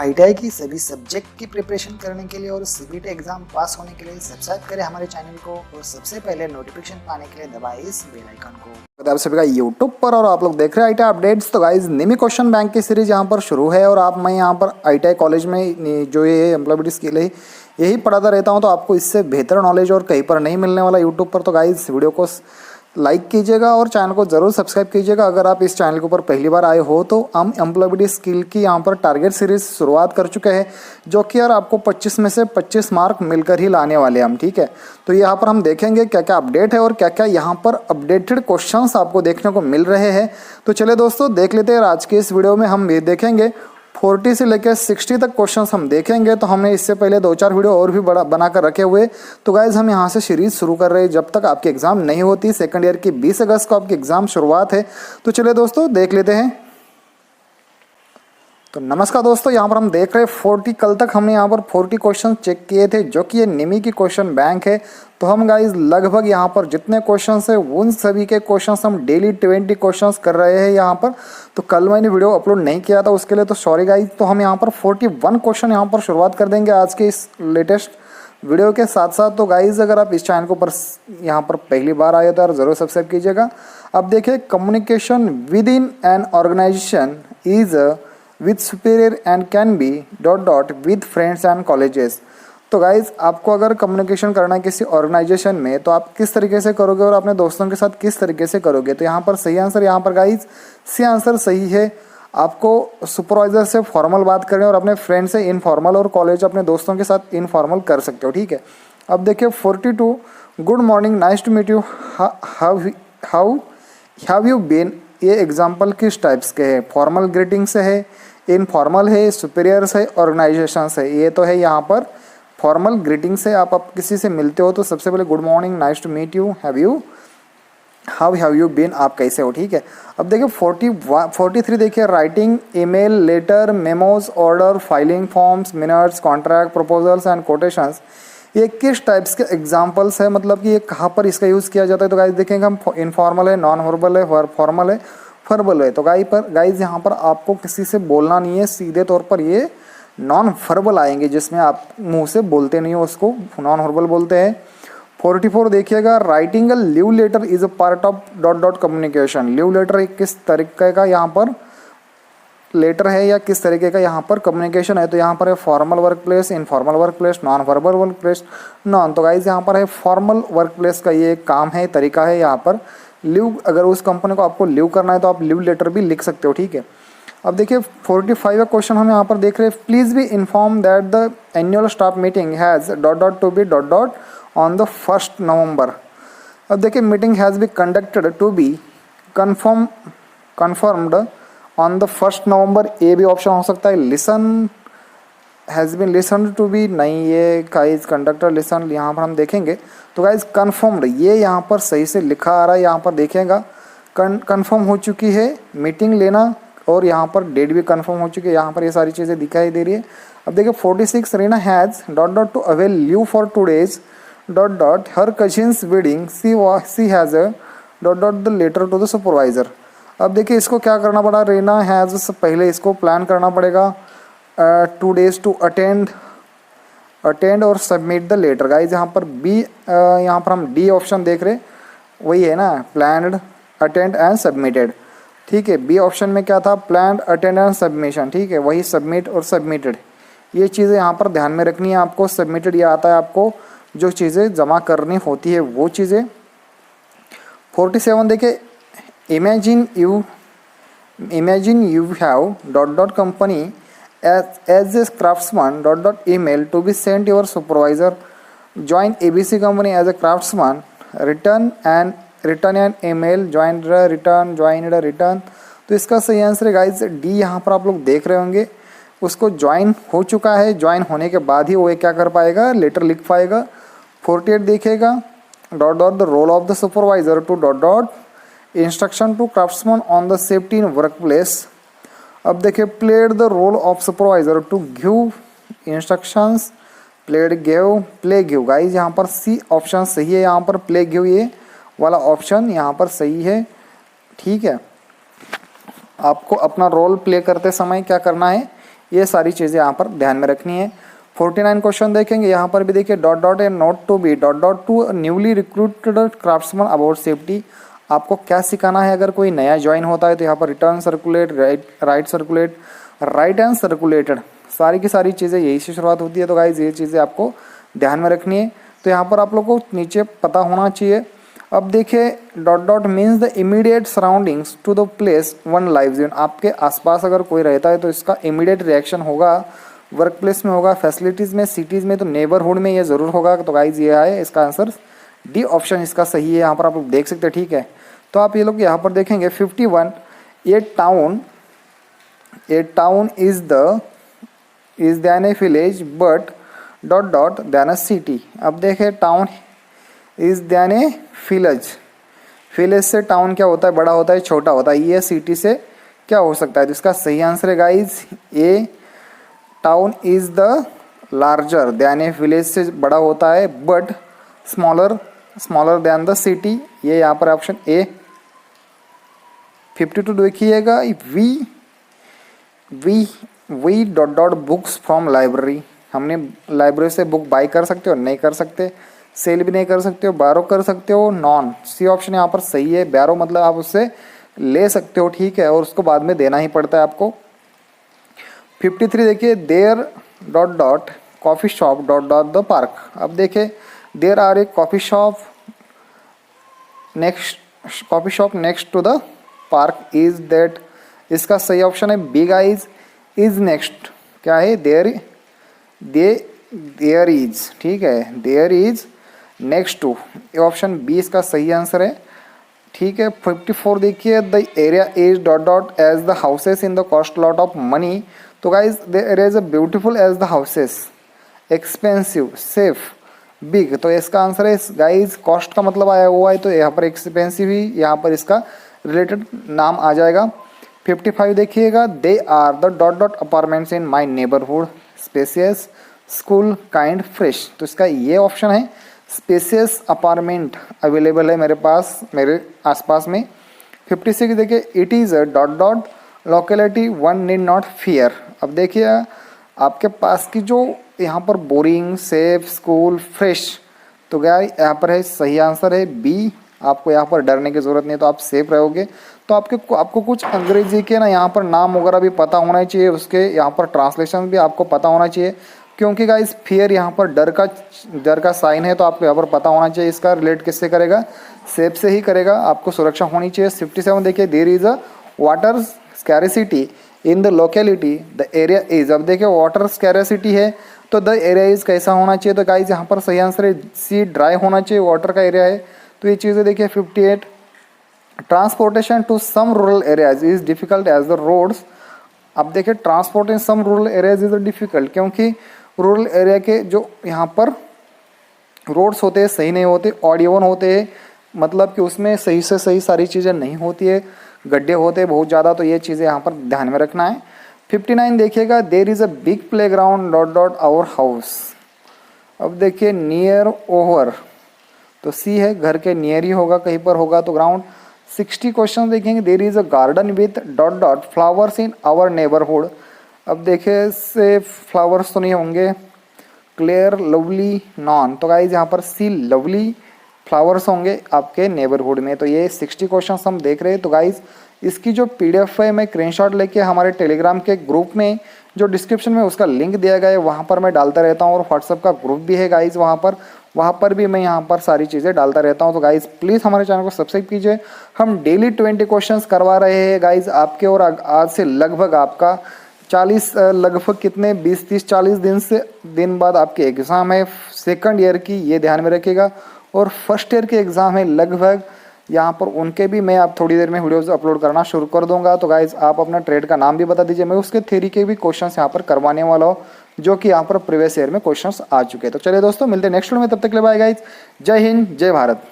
ITI की सभी subject की प्रिपरेशन करने के लिए और सीबीटी एग्जाम पास होने के लिए सब्सक्राइब करें हमारे चैनल को और सबसे पहले नोटिफिकेशन पाने के लिए दबाएं इस बेल आइकन को। आप सभी का यूट्यूब पर और आप लोग देख रहे हैं आईटीआई अपडेट्स। तो गाइज निमी क्वेश्चन बैंक की सीरीज यहाँ पर शुरू है और मैं यहाँ पर आईटीआई कॉलेज में जो ये एम्प्लॉयबिलिटी स्किल है यही पढ़ाता रहता हूँ, तो आपको इससे बेहतर नॉलेज और कहीं पर नहीं मिलने वाला यूट्यूब पर। तो गाइज वीडियो को लाइक कीजिएगा और चैनल को ज़रूर सब्सक्राइब कीजिएगा। अगर आप इस चैनल के ऊपर पहली बार आए हो तो हम एम्प्लॉयबिलिटी स्किल की यहाँ पर टारगेट सीरीज शुरुआत कर चुके हैं, जो कि यार आपको 25 में से 25 मार्क मिलकर ही लाने वाले हैं हम। ठीक है, तो यहाँ पर हम देखेंगे क्या क्या अपडेट है और क्या क्या यहाँ पर अपडेटेड क्वेश्चंस आपको देखने को मिल रहे हैं। तो चलिए दोस्तों देख लेते हैं। आज के इस वीडियो में हम ये देखेंगे 40 से लेकर 60 तक क्वेश्चंस हम देखेंगे। तो हमने इससे पहले 2-4 वीडियो और भी बड़ा बनाकर रखे हुए। तो गाइज हम यहाँ से सीरीज शुरू कर रहे हैं जब तक आपकी एग्जाम नहीं होती। सेकंड ईयर की 20 अगस्त को आपकी एग्जाम शुरुआत है। तो चलिए दोस्तों देख लेते हैं। तो नमस्कार दोस्तों, यहाँ पर हम देख रहे हैं 40 कल तक हमने यहाँ पर 40 क्वेश्चन चेक किए थे, जो कि ये निमी की क्वेश्चन बैंक है। तो हम गाइज लगभग यहाँ पर जितने क्वेश्चंस है उन सभी के क्वेश्चंस हम डेली 20 क्वेश्चंस कर रहे हैं यहाँ पर। तो कल मैंने वीडियो अपलोड नहीं किया था, उसके लिए तो सॉरी गाइज। तो हम यहाँ पर 41 क्वेश्चन यहाँ पर शुरुआत कर देंगे आज के इस लेटेस्ट वीडियो के साथ साथ। तो गाइज अगर आप इस चैनल को पर यहाँ पर पहली बार आए तो यार ज़रूर सब्सक्राइब कीजिएगा। अब देखिए, communication with in an organization is with superior and can be with friends and colleges. तो गाइज आपको अगर कम्युनिकेशन करना है किसी ऑर्गेनाइजेशन में तो आप किस तरीके से करोगे और अपने दोस्तों के साथ किस तरीके से करोगे। तो यहाँ पर सही आंसर, यहाँ पर गाइज सी आंसर सही है। आपको सुपरवाइजर से फॉर्मल बात करनी और अपने फ्रेंड से इनफॉर्मल, और कॉलेज अपने दोस्तों के साथ इनफॉर्मल कर सकते हो। ठीक है, अब देखिए 42 good morning, nice to meet you, how have you been. ये एग्जाम्पल किस टाइप्स के हैं? फॉर्मल ग्रीटिंग से है, इनफॉर्मल है, सुपीरियर है, ऑर्गेनाइजेशन है। ये तो है यहाँ पर फॉर्मल ग्रीटिंग से। आप किसी से मिलते हो तो सबसे पहले good morning, nice to meet you, how have you been, आप कैसे हो। ठीक है, अब देखिए 43 देखिए, writing email, letter, memos, order, filing forms, minutes, contract, proposals and quotations. ये किस टाइप्स के एग्जाम्पल्स है, मतलब कि ये कहाँ पर इसका यूज़ किया जाता है। तो गाइज देखेंगे हम, इनफॉर्मल है, नॉन वर्बल है, फॉर्मल है, वर्बल है। तो गाइज यहाँ पर आपको किसी से बोलना नहीं है, सीधे तौर पर ये नॉन वर्बल आएंगे, जिसमें आप मुंह से बोलते नहीं हो, उसको नॉन वर्बल बोलते हैं। 44 देखिएगा, writing a leave letter is a part of communication. Leave letter किस तरीके का यहाँ पर लेटर है या किस तरीके का यहाँ पर कम्युनिकेशन है। तो यहाँ पर है formal work place, informal work place, non verbal work place, non. तो गाइज यहाँ पर है फॉर्मल वर्क प्लेस का ये काम है, तरीका है। यहाँ पर लीव, अगर उस कंपनी को आपको लीव करना है तो आप लीव लेटर भी लिख सकते हो। ठीक है, अब देखिए 45 का क्वेश्चन हम यहाँ पर देख रहे हैं, please be inform that the annual staff meeting has to be on the 1 November. अब देखिए, meeting has be conducted to be confirmed on the 1 November. A भी ऑप्शन हो सकता है। Listen has been listen to be, नहीं, ये guys conductor listen यहाँ पर हम देखेंगे। तो गाइज कन्फर्म्ड, ये यहाँ पर सही से लिखा आ रहा है। यहाँ पर देखिएगा कन्फर्म हो चुकी है मीटिंग लेना, और यहाँ पर डेट भी कंफर्म हो चुकी है। यहाँ पर ये सारी चीज़ें दिखाई दे रही है। अब देखिए 46, Reena has to avail leave for 2 days her cousin's wedding, she has the letter to the supervisor. अब देखिए इसको क्या करना पड़ा, रीना हैज़ से पहले इसको प्लान करना पड़ेगा 2 days टू अटेंड और सबमिट द लेटर। गाइज यहाँ पर बी, यहाँ पर हम डी ऑप्शन देख रहे, वही है ना, प्लान्ड, अटेंड एंड सबमिटेड। ठीक है, बी ऑप्शन में क्या था, प्लान, अटेंड एंड सबमिशन। ठीक है, वही सबमिट और सबमिटेड, ये चीज़ें यहाँ पर ध्यान में रखनी है आपको। सबमिटेड ये आता है आपको जो चीज़ें जमा करनी होती है वो चीज़ें। 47 देखिए, imagine you have company as a craftsman email to be sent your supervisor, join ABC company as a craftsman, return an email, return. तो इसका सही आंसर है गाइज डी। यहाँ पर आप लोग देख रहे होंगे, उसको ज्वाइन हो चुका है, ज्वाइन होने के बाद ही वो क्या कर पाएगा, लेटर लिख पाएगा। 48 देखिएगा, the role of the supervisor to instruction to craftsman on the safety in work place. अब देखिए, played the role of supervisor to give instructions, play give. Guys यहाँ पर सी ऑप्शन सही है, यहाँ पर प्ले गिव ये वाला ऑप्शन यहाँ पर सही है। ठीक है, आपको अपना रोल प्ले करते समय क्या करना है, ये सारी चीज़ें यहाँ पर ध्यान में रखनी है। 49 क्वेश्चन देखेंगे, यहाँ पर भी देखिए dot dot a note to be dot dot to newly recruited craftsman about safety. आपको क्या सिखाना है अगर कोई नया ज्वाइन होता है तो यहाँ पर return circulate, right circulate, right and circulated, सारी की सारी चीज़ें यही से शुरुआत होती है। तो गाइज ये चीज़ें आपको ध्यान में रखनी है। तो यहाँ पर आप लोग को नीचे पता होना चाहिए। अब देखिए dot dot means the immediate surroundings to the place one lives in. आपके आसपास अगर कोई रहता है तो इसका इमीडिएट रिएक्शन होगा, वर्क प्लेस में होगा, फैसिलिटीज़ में, सिटीज़ में, तो नेबरहुड में ये ज़रूर होगा। तो गाइज ये है इसका आंसर डी ऑप्शन इसका सही है। यहाँ पर आप लोग देख सकते हैं, ठीक है। तो आप ये लोग यहाँ पर देखेंगे 51 a town is than a village but dot dot than a city. अब देखें town is than a village, village से टाउन क्या होता है, बड़ा होता है, छोटा होता है। ये सिटी से क्या हो सकता है, तो इसका सही आंसर है guys A town is the larger than a village से बड़ा होता है but smaller than the city. ये यहाँ पर ऑप्शन ए। 52 देखिएगा V dot dot books from library. हमने लाइब्रेरी से बुक बाई कर सकते हो, नहीं कर सकते, सेल भी नहीं कर सकते हो, बैरो कर सकते हो, नॉन। सी ऑप्शन यहाँ पर सही है। बैरो मतलब आप उससे ले सकते हो, ठीक है, और उसको बाद में देना ही पड़ता है आपको। 53 देखिए there dot dot coffee shop dot dot the park. अब देखिए there are a coffee shop next to the park is that. इसका सही ऑप्शन है बी गाइज, इज नेक्स्ट। क्या है, देयर इज, ठीक है, there is next to. Option B इसका सही आंसर है, ठीक है। 54 देखिए the area is dot dot as the houses in the cost lot of money. तो guys the area is beautiful as the houses, expensive, safe, big. तो इसका answer है गाइज, कॉस्ट का मतलब आया हुआ है तो यहाँ पर एक्सपेंसिव ही यहाँ पर इसका रिलेटेड नाम आ जाएगा। 55 देखिएगा they are the dot dot apartments in my neighbourhood, spacious, school, kind, fresh. तो इसका ये ऑप्शन है, स्पेसियस अपार्टमेंट अवेलेबल है मेरे पास, मेरे आसपास में। 56 देखिए it is a dot dot locality one need not fear. अब देखिए आपके पास की जो यहाँ पर बोरिंग, सेफ, स्कूल, फ्रेश, तो क्या यहाँ पर है सही आंसर है बी। आपको यहाँ पर डरने की ज़रूरत नहीं, तो आप सेफ रहोगे। तो आपको कुछ अंग्रेजी के ना यहाँ पर नाम वगैरह भी पता होना चाहिए, उसके यहाँ पर ट्रांसलेशन भी आपको पता होना चाहिए, क्योंकि गाइस फियर यहाँ पर डर का साइन है। तो आपको यहाँ पर पता होना चाहिए इसका रिलेट किससे करेगा, सेफ से ही करेगा, आपको सुरक्षा होनी चाहिए। 57 देखिए there is a water scarcity in the locality the area is. अब देखिए वाटर स्कैरिसिटी है तो द एरिया इज कैसा होना चाहिए, तो गाइस यहाँ पर सही आंसर है सी, ड्राई होना चाहिए, वाटर का एरिया है। तो ये चीज़ें देखिए 58 transportation to some rural areas is difficult as the roads. अब देखिए transport in some rural areas is difficult, क्योंकि रूरल एरिया के जो यहाँ पर रोड्स होते हैं सही नहीं होते, ऑड इवन होते हैं, मतलब कि उसमें सही से सही सारी चीज़ें नहीं होती है, गड्ढे होते हैं बहुत ज़्यादा। तो ये चीज़ें यहाँ पर ध्यान में रखना है। 59 देखिएगा there is a big play ground dot dot our house. अब देखिए नियर ओवर, तो सी है, घर के नियर ही होगा, कहीं पर होगा तो ग्राउंड। 60 क्वेश्चन देखेंगे there is a garden with dot dot flowers in our neighbourhood. अब देखिए से फ्लावर्स तो नहीं होंगे, क्लियर, लवली, नॉन। तो गाइज यहाँ पर सी लवली फ्लावर्स होंगे आपके नेबरहुड में। तो ये 60 क्वेश्चन हम देख रहे हैं। तो गाइज इसकी जो PDF है मैं स्क्रीनशॉट लेके हमारे टेलीग्राम के ग्रुप में जो डिस्क्रिप्शन में उसका लिंक दिया गया है वहाँ पर मैं डालता रहता हूँ, और व्हाट्सअप का ग्रुप भी है गाइज वहाँ पर भी मैं यहाँ पर सारी चीज़ें डालता रहता हूँ। तो गाइज प्लीज़ हमारे चैनल को सब्सक्राइब कीजिए। हम डेली 20 क्वेश्चंस करवा रहे हैं गाइज आपके, और आज से लगभग आपका 40 लगभग कितने 20 30 40 दिन बाद आपके एग्ज़ाम है सेकंड ईयर की, ये ध्यान में रखिएगा। और फर्स्ट ईयर के एग्ज़ाम है लगभग, यहाँ पर उनके भी मैं आप थोड़ी देर में वीडियोस अपलोड करना शुरू कर दूंगा। तो गाइज आप अपना ट्रेड का नाम भी बता दीजिए, मैं उसके थ्योरी के भी क्वेश्चंस यहाँ पर करवाने वाला हूँ, जो कि यहाँ पर प्रीवियस ईयर में क्वेश्चंस आ चुके हैं। तो चलिए दोस्तों मिलते हैं नेक्स्ट वीडियो में, तब तक के लिए बाय गाइज, जय हिंद, जय भारत।